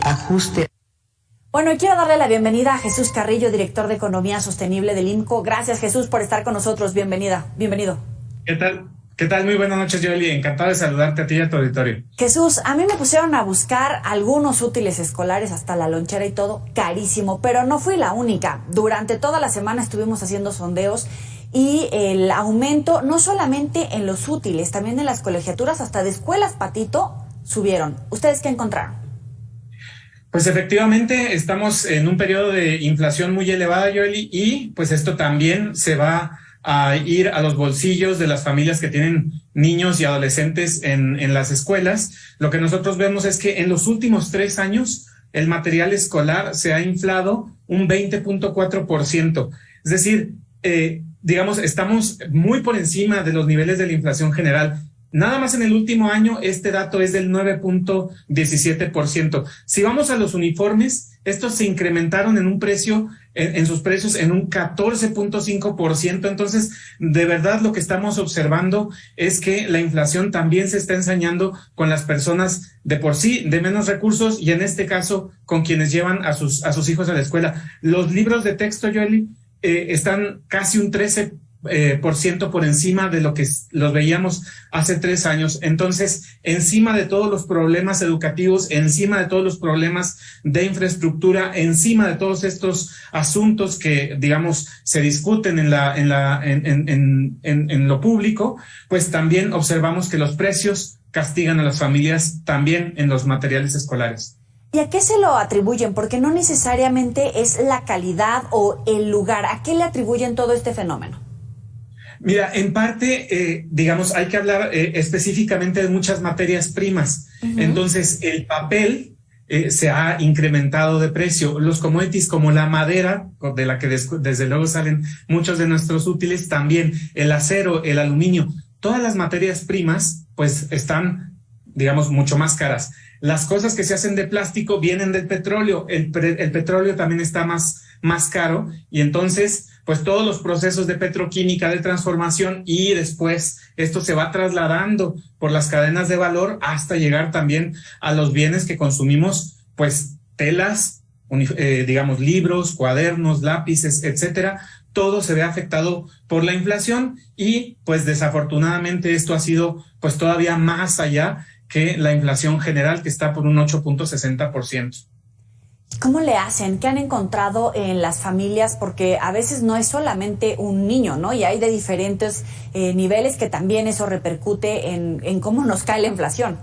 ajuste. Bueno, y quiero darle la bienvenida a Jesús Carrillo, director de Economía Sostenible del INCO. Gracias, Jesús, por estar con nosotros. Bienvenido. ¿Qué tal? ¿Qué tal? Muy buenas noches, Joely. Encantado de saludarte a ti y a tu auditorio. Jesús, a mí me pusieron a buscar algunos útiles escolares, hasta la lonchera y todo, carísimo, pero no fui la única. Durante toda la semana estuvimos haciendo sondeos y el aumento, no solamente en los útiles, también en las colegiaturas, hasta de escuelas, Patito, subieron. ¿Ustedes qué encontraron? Pues efectivamente estamos en un periodo de inflación muy elevada, Joely, y pues esto también se va a ir a los bolsillos de las familias que tienen niños y adolescentes en las escuelas. Lo que nosotros vemos es que en los últimos 3 años el material escolar se ha inflado un 20.4%. Es decir, digamos, estamos muy por encima de los niveles de la inflación general. Nada más en el último año este dato es del 9.17%. Si vamos a los uniformes, estos se incrementaron en un precio, en sus precios en un 14.5%. Entonces, de verdad lo que estamos observando es que la inflación también se está ensañando con las personas de por sí de menos recursos y en este caso con quienes llevan a sus hijos a la escuela. Los libros de texto, Joely, están casi un 13% por encima de lo que los veíamos hace 3 años. Entonces, encima de todos los problemas educativos, encima de todos los problemas de infraestructura, encima de todos estos asuntos que, digamos, se discuten en lo público, pues también observamos que los precios castigan a las familias también en los materiales escolares. ¿Y a qué se lo atribuyen? Porque no necesariamente es la calidad o el lugar. ¿A qué le atribuyen todo este fenómeno? Mira, en parte, digamos, hay que hablar específicamente de muchas materias primas. Uh-huh. Entonces, el papel se ha incrementado de precio. Los commodities como la madera, de la que desde luego salen muchos de nuestros útiles, también el acero, el aluminio, todas las materias primas, pues están, digamos, mucho más caras. Las cosas que se hacen de plástico vienen del petróleo. El petróleo también está más caro y entonces pues todos los procesos de petroquímica, de transformación y después esto se va trasladando por las cadenas de valor hasta llegar también a los bienes que consumimos, pues telas, digamos libros, cuadernos, lápices, etcétera. Todo se ve afectado por la inflación y pues desafortunadamente esto ha sido pues todavía más allá que la inflación general que está por un 8.60%. ¿Cómo le hacen? ¿Qué han encontrado en las familias? Porque a veces no es solamente un niño, ¿no? Y hay de diferentes niveles que también eso repercute en cómo nos cae la inflación.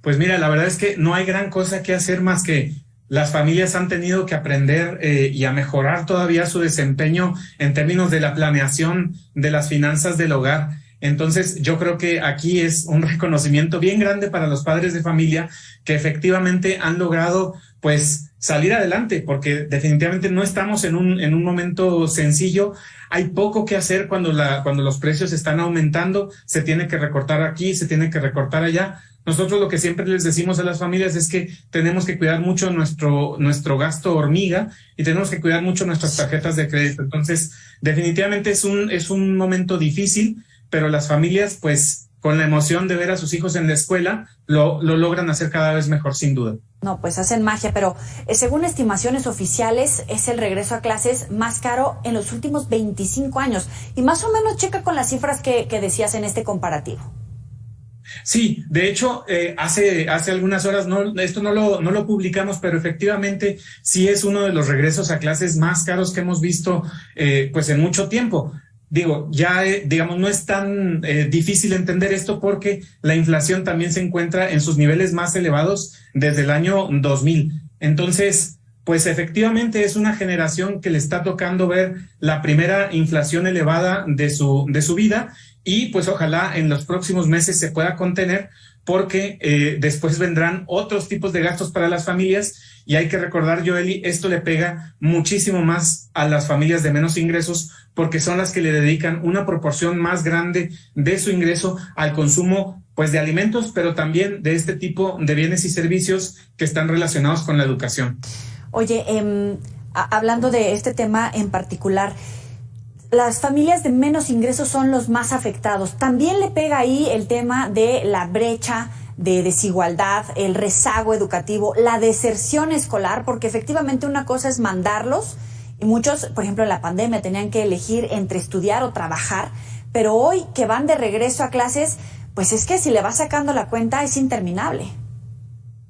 Pues mira, la verdad es que no hay gran cosa que hacer más que las familias han tenido que aprender y a mejorar todavía su desempeño en términos de la planeación de las finanzas del hogar. Entonces, yo creo que aquí es un reconocimiento bien grande para los padres de familia que efectivamente han logrado pues salir adelante, porque definitivamente no estamos en un momento sencillo. Hay poco que hacer cuando los precios están aumentando, se tiene que recortar aquí, se tiene que recortar allá. Nosotros lo que siempre les decimos a las familias es que tenemos que cuidar mucho nuestro gasto hormiga y tenemos que cuidar mucho nuestras tarjetas de crédito. Entonces, definitivamente es un momento difícil, pero las familias, pues, con la emoción de ver a sus hijos en la escuela, lo logran hacer cada vez mejor, sin duda. No, pues hacen magia, pero según estimaciones oficiales, es el regreso a clases más caro en los últimos 25 años. Y más o menos checa con las cifras que decías en este comparativo. Sí, de hecho, hace algunas horas, esto no lo publicamos, pero efectivamente sí es uno de los regresos a clases más caros que hemos visto pues en mucho tiempo. Digo, ya digamos, no es tan difícil entender esto porque la inflación también se encuentra en sus niveles más elevados desde el año 2000. Entonces, pues efectivamente es una generación que le está tocando ver la primera inflación elevada de su vida y pues ojalá en los próximos meses se pueda contener porque después vendrán otros tipos de gastos para las familias y hay que recordar, Joely, esto le pega muchísimo más a las familias de menos ingresos porque son las que le dedican una proporción más grande de su ingreso al consumo pues de alimentos, pero también de este tipo de bienes y servicios que están relacionados con la educación. Oye, hablando de este tema en particular, las familias de menos ingresos son los más afectados. También le pega ahí el tema de la brecha de desigualdad, el rezago educativo, la deserción escolar, porque efectivamente una cosa es mandarlos, y muchos, por ejemplo, en la pandemia tenían que elegir entre estudiar o trabajar, pero hoy que van de regreso a clases, pues es que si le vas sacando la cuenta es interminable.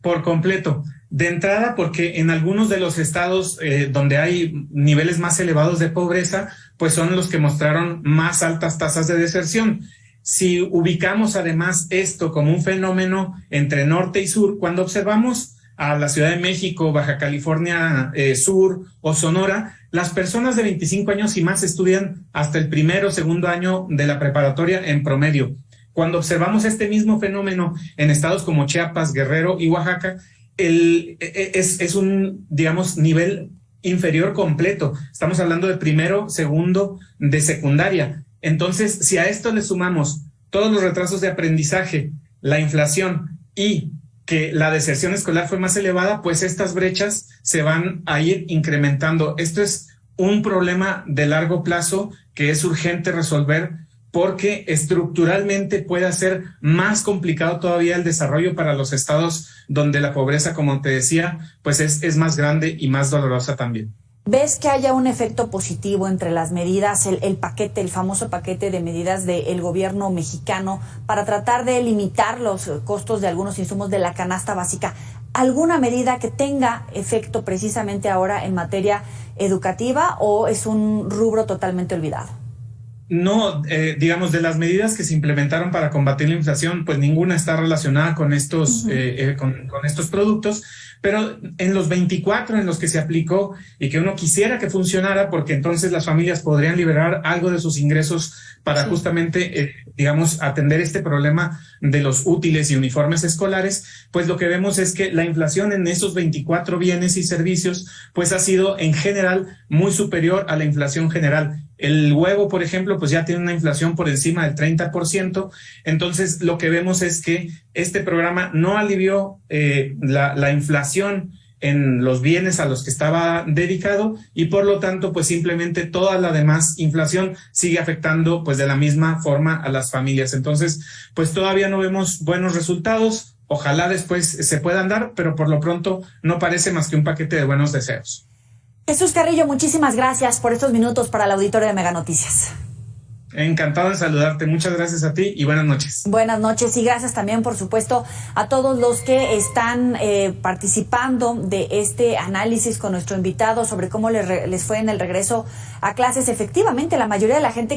Por completo. De entrada, porque en algunos de los estados donde hay niveles más elevados de pobreza, pues son los que mostraron más altas tasas de deserción. Si ubicamos además esto como un fenómeno entre norte y sur, cuando observamos a la Ciudad de México, Baja California Sur o Sonora, las personas de 25 años y más estudian hasta el primero o segundo año de la preparatoria en promedio. Cuando observamos este mismo fenómeno en estados como Chiapas, Guerrero y Oaxaca, es un, digamos, nivel inferior completo. Estamos hablando de primero, segundo, de secundaria. Entonces, si a esto le sumamos todos los retrasos de aprendizaje, la inflación y que la deserción escolar fue más elevada, pues estas brechas se van a ir incrementando. Esto es un problema de largo plazo que es urgente resolver, porque estructuralmente puede hacer más complicado todavía el desarrollo para los estados donde la pobreza, como te decía, pues es más grande y más dolorosa también. ¿Ves que haya un efecto positivo entre las medidas, el paquete, el famoso paquete de medidas del gobierno mexicano para tratar de limitar los costos de algunos insumos de la canasta básica? ¿Alguna medida que tenga efecto precisamente ahora en materia educativa o es un rubro totalmente olvidado? No, digamos, de las medidas que se implementaron para combatir la inflación, pues ninguna está relacionada con estos, con estos productos, pero en los 24 en los que se aplicó y que uno quisiera que funcionara, porque entonces las familias podrían liberar algo de sus ingresos para justamente, digamos, atender este problema de los útiles y uniformes escolares, pues lo que vemos es que la inflación en esos 24 bienes y servicios, pues ha sido en general muy superior a la inflación general. El huevo, por ejemplo, pues ya tiene una inflación por encima del 30%. Entonces, lo que vemos es que este programa no alivió la inflación en los bienes a los que estaba dedicado y por lo tanto, pues simplemente toda la demás inflación sigue afectando pues de la misma forma a las familias. Entonces, pues todavía no vemos buenos resultados. Ojalá después se puedan dar, pero por lo pronto no parece más que un paquete de buenos deseos. Jesús Carrillo, muchísimas gracias por estos minutos para el auditorio de Mega Noticias. Encantado de saludarte. Muchas gracias a ti y buenas noches. Buenas noches y gracias también, por supuesto, a todos los que están participando de este análisis con nuestro invitado sobre cómo les fue en el regreso a clases. Efectivamente, la mayoría de la gente que